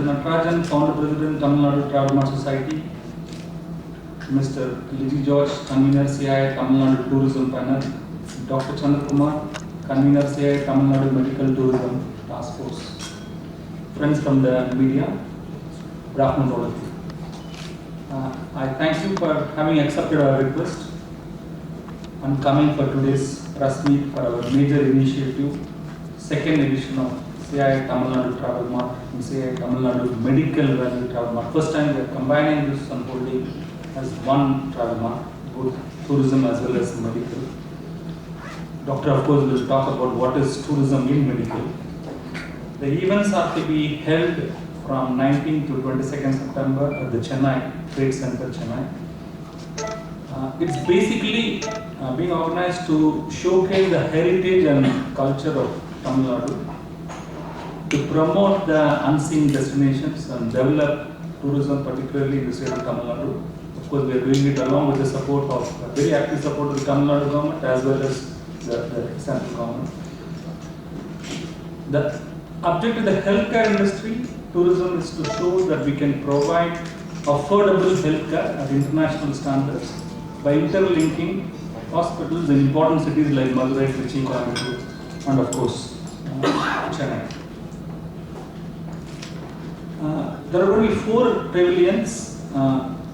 Natarajan, Founder President, Tamilnadu Travel Mart Society. Mr. Liji George, Convener CI, Tamilnadu Tourism Panel. Dr. Chandrakumar, Convener CI, Tamilnadu Medical Tourism Task Force. Friends from the media, good afternoon all of you. I thank you for having accepted our request and coming for today's press meet for our major initiative, second edition of CI Tamilnadu Travel Mart and CI Tamilnadu Medical Value Travel Mart. First time we are combining this and holding as one travel mart, both tourism as well as medical. Doctor, of course, will talk about what is tourism in medical. The events are to be held from 19th to 22nd September at the Chennai Trade Center, Chennai. It's basically being organized to showcase the heritage and culture of Tamil Nadu, to promote the unseen destinations and develop tourism, particularly in the state of Tamil Nadu. Of course, we are doing it along with the support of, very active support of the Tamil Nadu government as well as the central government. The objective of the healthcare industry, tourism, is to show that we can provide affordable healthcare at international standards by interlinking hospitals in important cities like Madurai, Trichy, Coimbatore, and of course, Chennai. There are only 4 pavilions,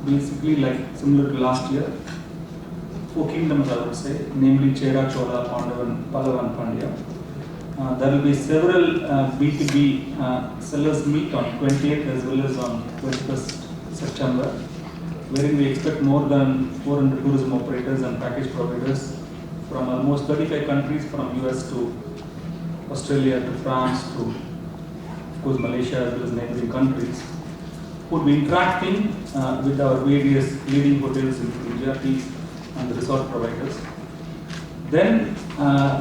basically like similar to last year. 4 kingdoms, I would say, namely Chera, Chola, Pandavan, Pallava, and Pandya. There will be several B2B sellers meet on 28th as well as on 21st September, wherein we expect more than 400 tourism operators and package providers from almost 35 countries, from US to Australia to France to, of course, Malaysia as well as neighboring countries, would be interacting with our various leading hotels in India and the resort providers. Then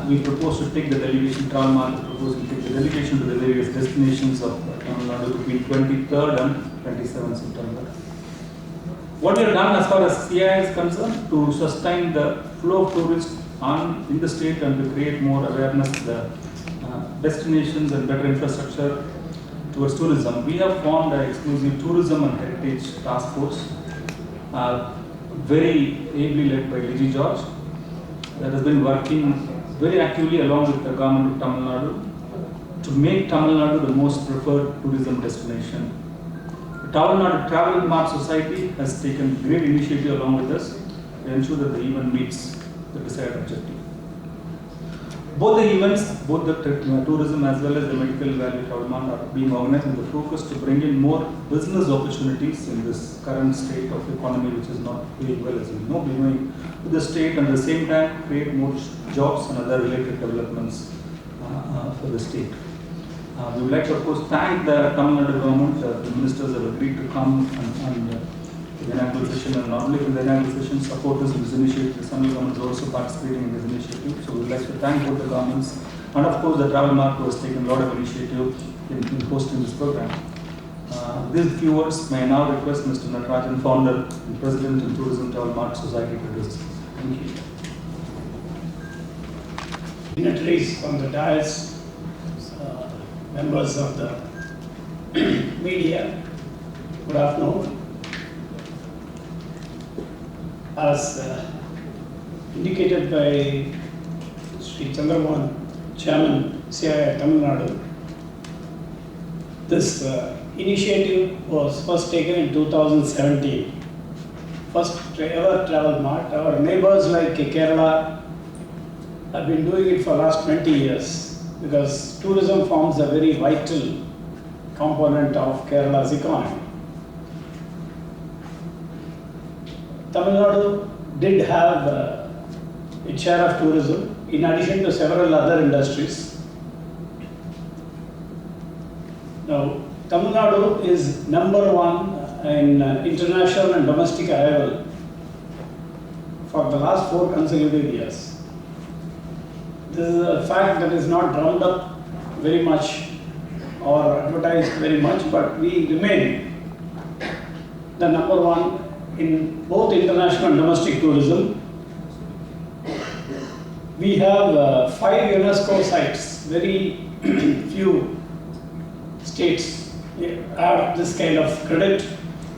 we propose to take the delegation, Travel Mart propose to take the delegation to the various destinations of Tamil Nadu between 23rd and 27th September. What we have done as far as CI is concerned, to sustain the flow of tourists in the state and to create more awareness of the destinations and better infrastructure towards tourism, we have formed an exclusive tourism and heritage task force, very ably led by Liji George, that has been working very actively along with the government of Tamil Nadu to make Tamil Nadu the most preferred tourism destination. The Tamil Nadu Travel Mart Society has taken great initiative along with us to ensure that the event meets the desired objective. Both the events, both the tourism as well as the medical value travel mart, are being organized with the focus to bring in more business opportunities in this current state of economy, which is not doing well, as we know, doing with the state, and at the same time create more jobs and other related developments for the state. We would like to, of course, thank the Tamil Nadu government. The ministers have agreed to come and the inaugural session, and not only for the inaugural session, support us in this initiative. The central government is also participating in this initiative. So we would like to thank both the governments and of course the Travel Mart, who has taken a lot of initiative in hosting this program. These few words, may I now request Mr. Natarajan, Founder and President of Tourism Travel Mart Society, to address. Thank you. Dignitaries from the dais, members of the media, good afternoon. As indicated by Sri Chandrakumar, Chairman, CI Tamil Nadu, this initiative was first taken in 2017. First ever travel mart. Our neighbors like Kerala have been doing it for the last 20 years because tourism forms a very vital component of Kerala's economy. Tamil Nadu did have its share of tourism in addition to several other industries. Now, Tamil Nadu is number 1 in international and domestic arrival for the last 4 consecutive years. This is a fact that is not drummed up very much or advertised very much, but we remain the number 1 in both international and domestic tourism. We have 5 UNESCO sites. Very few states have this kind of credit.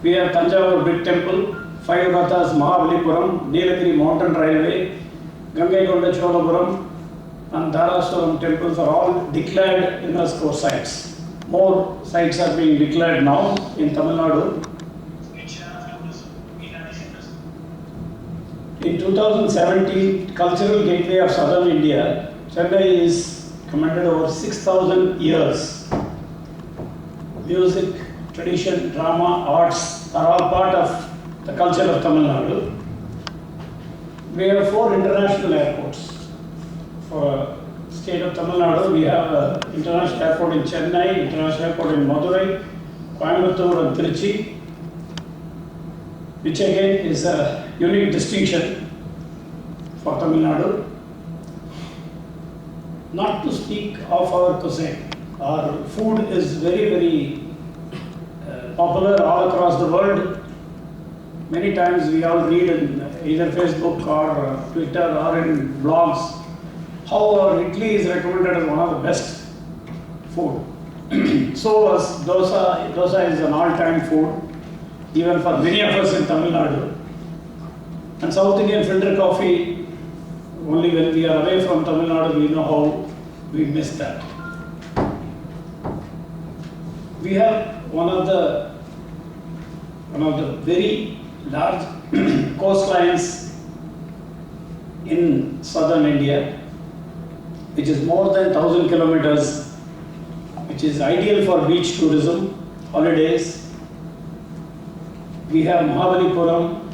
We have Tanjavur Big Temple, 5 Rathas, Mahabalipuram, Nilagiri Mountain Railway, Gangaikonda Cholapuram, and Dharasuram temples are all declared UNESCO sites. More sites are being declared now in Tamil Nadu. In 2017, Cultural Gateway of Southern India, Chennai is commended over 6,000 years. Music, tradition, drama, arts are all part of the culture of Tamil Nadu. We have 4 international airports. For state of Tamil Nadu, we have an international airport in Chennai, international airport in Madurai, Coimbatore and Trichy, which again is a unique distinction for Tamil Nadu. Not to speak of our cuisine. Our food is very popular all across the world. Many times we all read in either Facebook or Twitter or in blogs how our idli is recommended as one of the best food. So as dosa is an all-time food, even for many of us in Tamil Nadu. And South Indian filter coffee, only when we are away from Tamil Nadu we know how we miss that. We have one of the very large coastlines in southern India, which is more than 1,000 kilometers, which is ideal for beach tourism, holidays. We have Mahabalipuram,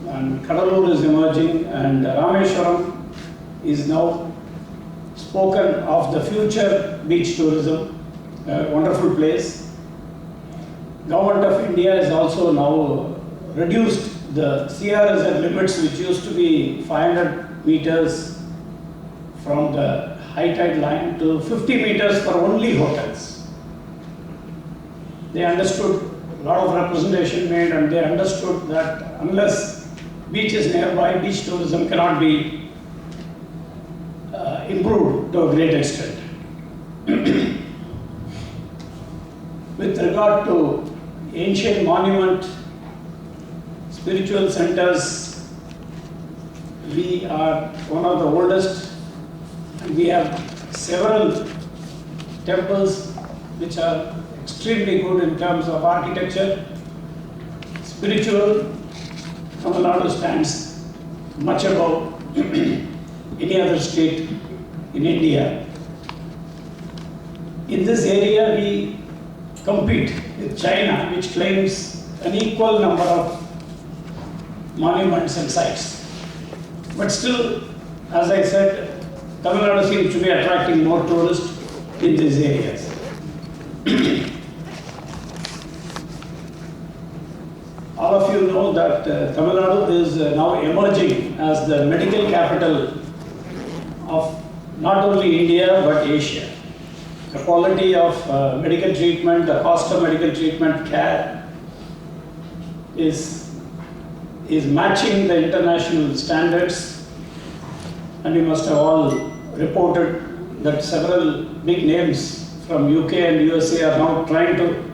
and Kadalur is emerging, and Rameshwaram is now spoken of the future beach tourism, a wonderful place. Government of India has also now reduced the CRZ limits, which used to be 500 meters from the high tide line to 50 meters for only hotels. They understood, a lot of representation made, and they understood that unless beach is nearby, beach tourism cannot be improved to a great extent. With regard to ancient monument, spiritual centers, we are one of the oldest, and we have several temples which are extremely good in terms of architecture. Spiritual, Tamil Nadu stands much above any other state in India. In this area, we compete with China, which claims an equal number of monuments and sites. But still, as I said, Tamil Nadu seems to be attracting more tourists in these areas. All of you know that Tamil Nadu is now emerging as the medical capital of not only India but Asia. The quality of medical treatment, the cost of medical treatment care is matching the international standards, and you must have all reported that several big names from UK and USA are now trying to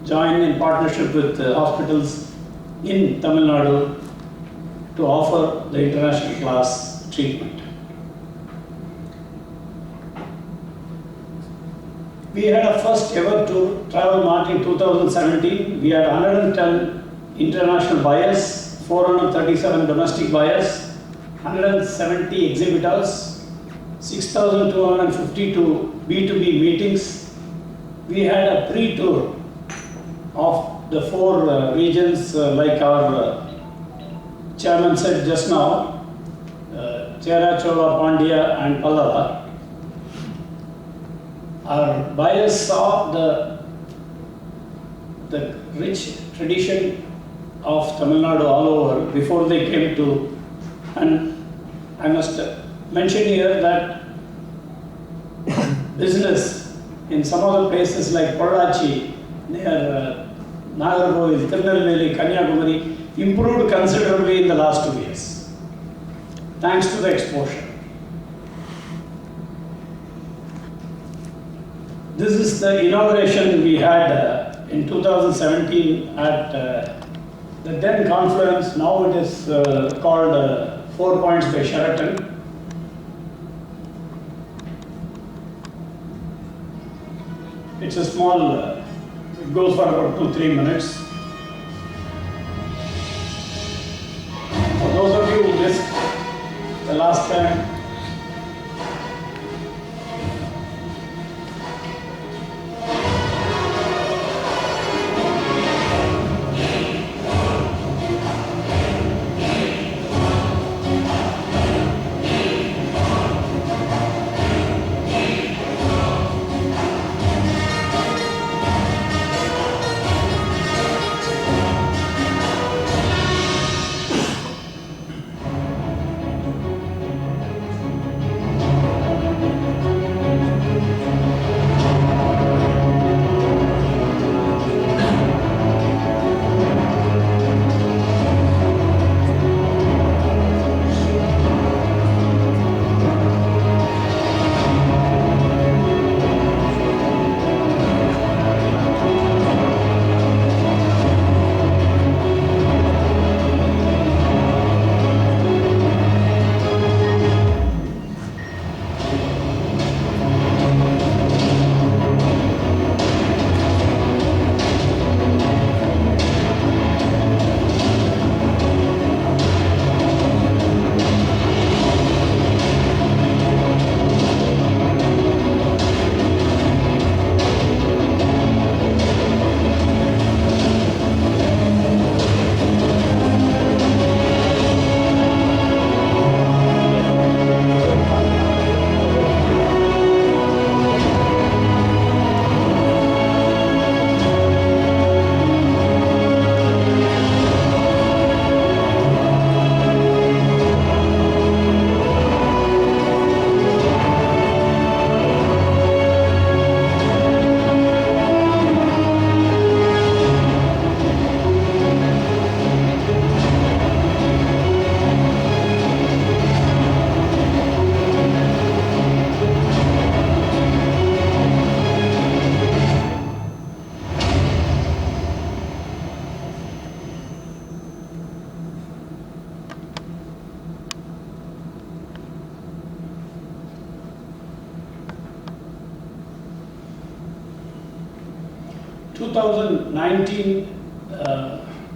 join in partnership with hospitals in Tamil Nadu to offer the international class treatment. We had a first ever tour, travel Mart in 2017. We had 110 international buyers, 437 domestic buyers, 170 exhibitors, 6,252 B2B meetings. We had a pre-tour of the 4 regions like our chairman said just now, Chera, Chola, Pandya and Pallava. Our buyers saw the rich tradition of Tamil Nadu all over before they came to, and I must mention here that business in some other places like Pollachi, near Nagarkoil, Tirunelveli, Kanyakumari, improved considerably in the last 2 years, thanks to the exposure. This is the inauguration we had in 2017 at the then Confluence, now it is called 4 Points by Sheraton. It's a small, it goes for about 2-3 minutes. For those of you who missed the last time,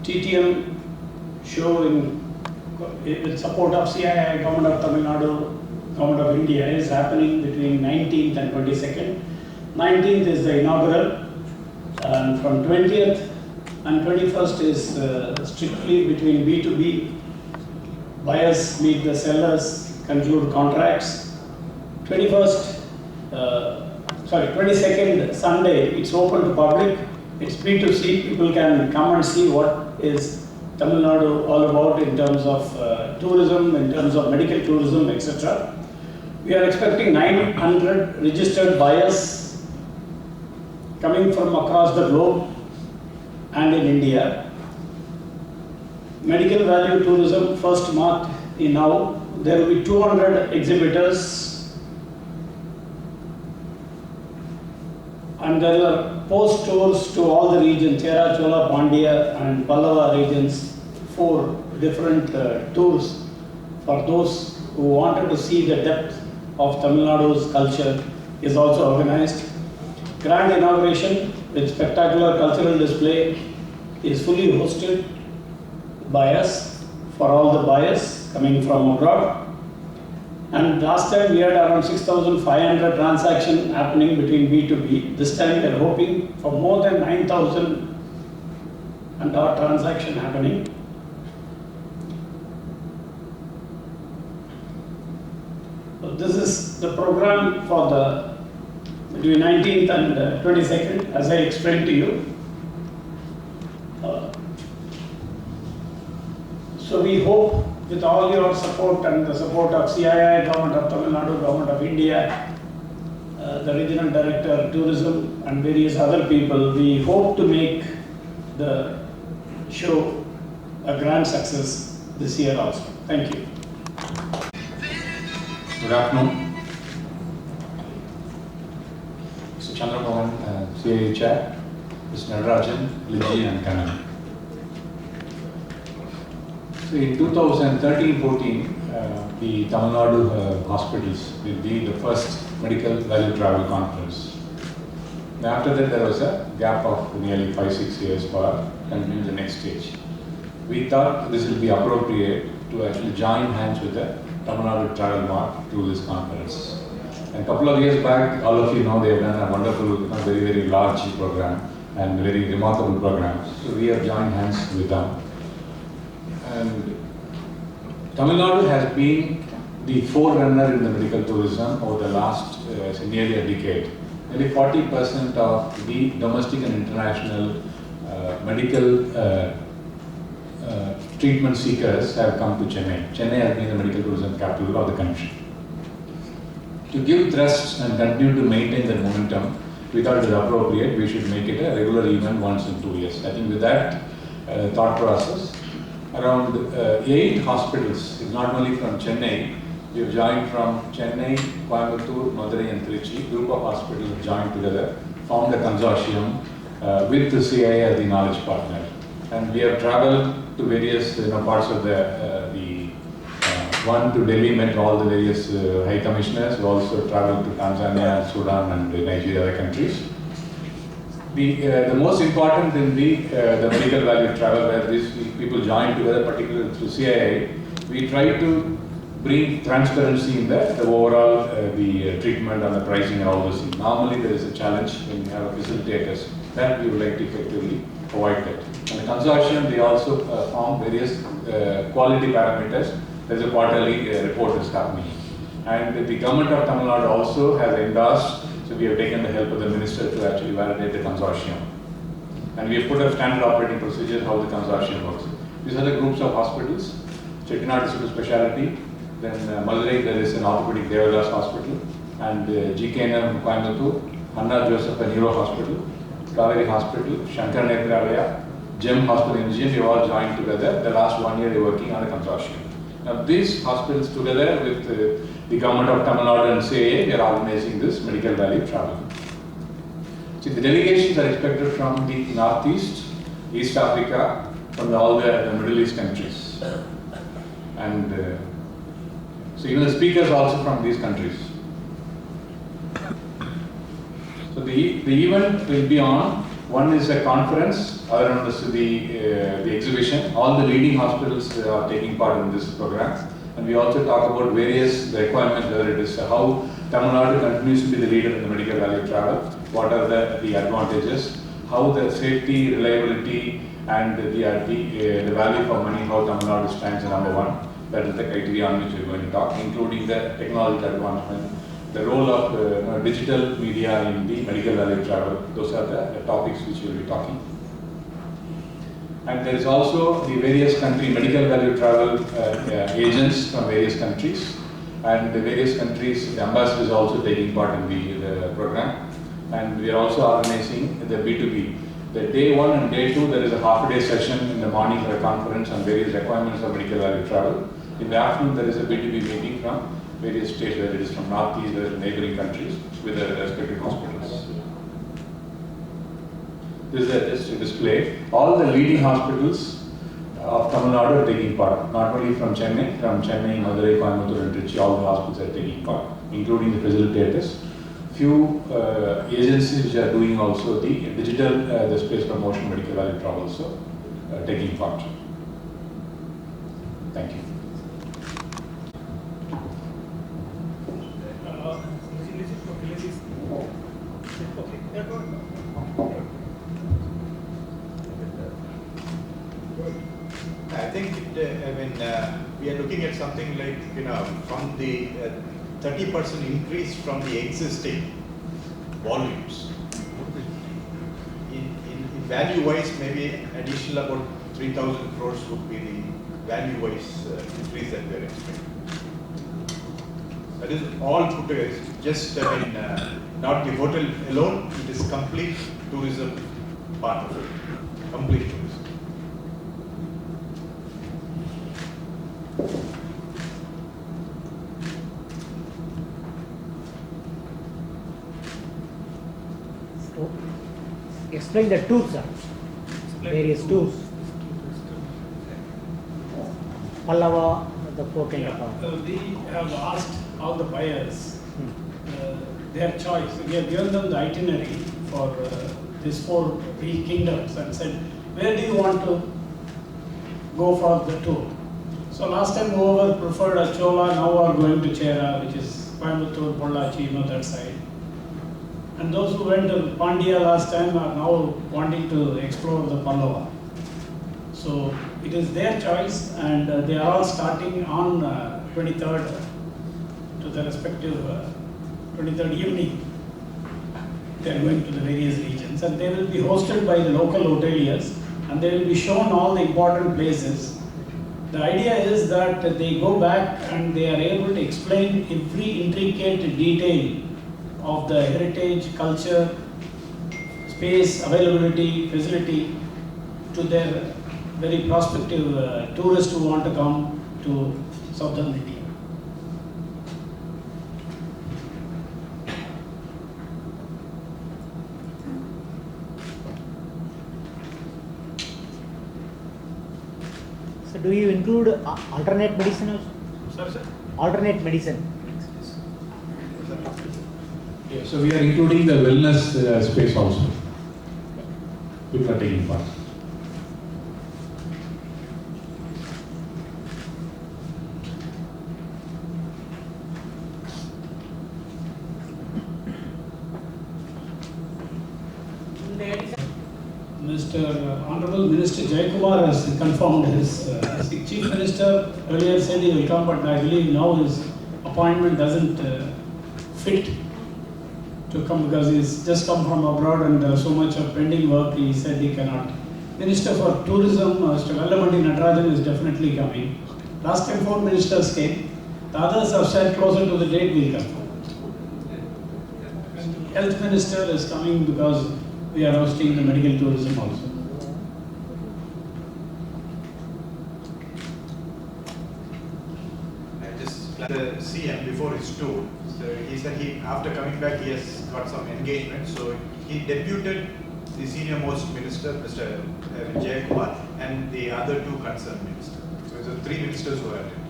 TTM show with support of CII, Government of Tamilnadu, Government of India is happening between 19th and 22nd. 19th is the inaugural, and from 20th and 21st is strictly between B2B. Buyers meet the sellers, conclude contracts. 22nd Sunday, it's open to public. It's B2C, people can come and see what is Tamil Nadu all about in terms of tourism, in terms of medical tourism, etc. We are expecting 900 registered buyers coming from across the globe and in India. Medical value tourism, first Mart in now, there will be 200 exhibitors. And there are post tours to all the regions, Chera, Chola, Pandya and Pallava regions, 4 different tours for those who wanted to see the depth of Tamil Nadu's culture is also organized. Grand inauguration with spectacular cultural display is fully hosted by us for all the buyers coming from abroad. And last time we had around 6,500 transactions happening between B2B. This time we are hoping for more than 9,000 and our transaction happening. So this is the program for the between 19th and 22nd, as I explained to you. So we hope with all your support and the support of CII, Government of Tamil Nadu, Government of India, the Regional Director, Tourism and various other people, we hope to make the show a grand success this year also. Thank you. Good afternoon. Mr. Chandramohan, CII Chair, Mr. Nadarajan, Liji and Kanan. So in 2013-14, the Tamil Nadu hospitals will be the first medical value travel conference. And after that, there was a gap of nearly 5-6 years for continuing the next stage. We thought this will be appropriate to actually join hands with the Tamil Nadu Travel Mart through this conference. And a couple of years back, all of you know they have done a wonderful, very, very large program and very remarkable program. So we have joined hands with them. And Tamil Nadu has been the forerunner in the medical tourism over the last nearly a decade. Nearly 40% of the domestic and international medical treatment seekers have come to Chennai. Chennai has been the medical tourism capital of the country. To give thrust and continue to maintain that momentum, we thought it was appropriate we should make it a regular event once in 2 years. I think with that thought process, around 8 hospitals, not only from Chennai, we have joined from Chennai, Coimbatore, Madurai and Trichy. Group of hospitals have joined together, formed a consortium with the CIA as the knowledge partner. And we have traveled to various parts of one to Delhi, met all the various high commissioners. We also traveled to Tanzania, Sudan and Nigeria, other countries. The most important in the medical value travel, where these people join together, particularly through CIA, we try to bring transparency in the overall the treatment and the pricing and all those things. Normally there is a challenge when you have facilitators that we would like to effectively avoid that. And the consortium, they also form various quality parameters. There is a quarterly report that's happening. And the government of Tamil Nadu also has endorsed, so we have taken the help of the minister to actually validate the consortium. And we have put up standard operating procedures how the consortium works. These are the groups of hospitals. Chettinad Super Speciality, then Madurai there is an orthopedic Devadas Hospital, and GKNM Coimbatore, Anna Joseph Neuro Hospital, Kaveri Hospital, Shankar Netralaya, GEM Hospital in GEM, we have all joined together. The last 1 year they are working on a consortium. Now these hospitals together with the government of Tamil Nadu and CIA, we are organizing this medical value travel. See, the delegations are expected from the Northeast, East Africa, from all the Middle East countries. And so even the speakers also from these countries. So the event will be on, one is a conference, other one is the exhibition. All the leading hospitals are taking part in this program. And we also talk about various requirements, whether it is how Tamil Nadu continues to be the leader in the medical value travel, what are the advantages, how the safety, reliability and the value for money, how Tamil Nadu stands number 1. That is the criteria on which we are going to talk, including the technological advancement, the role of digital media in the medical value travel. Those are the topics which we will be talking. And there is also the various country medical value travel agents from various countries. And the various countries, the ambassadors also taking part in the program. And we are also organizing the B2B. The day 1 and day 2, there is a half-a-day session in the morning for a conference on various requirements of medical value travel. In the afternoon, there is a B2B meeting from various states, whether it is from Northeast, whether it is neighboring countries, with the respective hospitals. This is just a display. All the leading hospitals of Tamil Nadu are taking part, not only from Chennai, Madurai, Coimbatore and Trichy, all the hospitals are taking part, including the facilitators. Few agencies which are doing also the digital the space promotion medical value travel also taking part. Thank you. I think we are looking at something like, from the 30% increase from the existing volumes. In value-wise, maybe additional about 3,000 crores would be the value-wise increase that we are expecting. That is all put together. It's just, not the hotel alone, it is complete tourism part of it. Complete tourism. explain the tours, sir. Various tours. Pallava, the four kind of. We have asked all the buyers their choice. We have given them the itinerary for these four kingdoms and said, where do you want to go for the tour? So last time whoever preferred a Chola now are going to Chera, which is Coimbatore, Pollachi, that side. And those who went to Pandya last time are now wanting to explore the Pallava. So it is their choice, and they are all starting on 23rd to the respective 23rd evening. They are going to the various regions, and they will be hosted by the local hoteliers, and they will be shown all the important places. The idea is that they go back and they are able to explain every intricate detail of the heritage, culture, space, availability, facility to their very prospective tourists who want to come to southern India. So do you include alternate medicine also? Sorry, sir? Alternate medicine. Yeah, so we are including the wellness space also. People are taking part. Honorable Minister Jayakumar has confirmed his Chief Minister earlier said he will come, but I believe now his appointment doesn't fit to come because he's just come from abroad and there is so much of pending work. He said he cannot. Minister for Tourism, Mr. Vellamandi Natarajan, is definitely coming. Last time 4 ministers came. The others have said closer to the date we'll come. Health Minister is coming because we are hosting the medical tourism also. The CM before his tour, so he said after coming back he has got some engagement, so he deputed the senior most minister, Mr. Jayakumar, and the other 2 concerned ministers. So it's 3 ministers who are attending.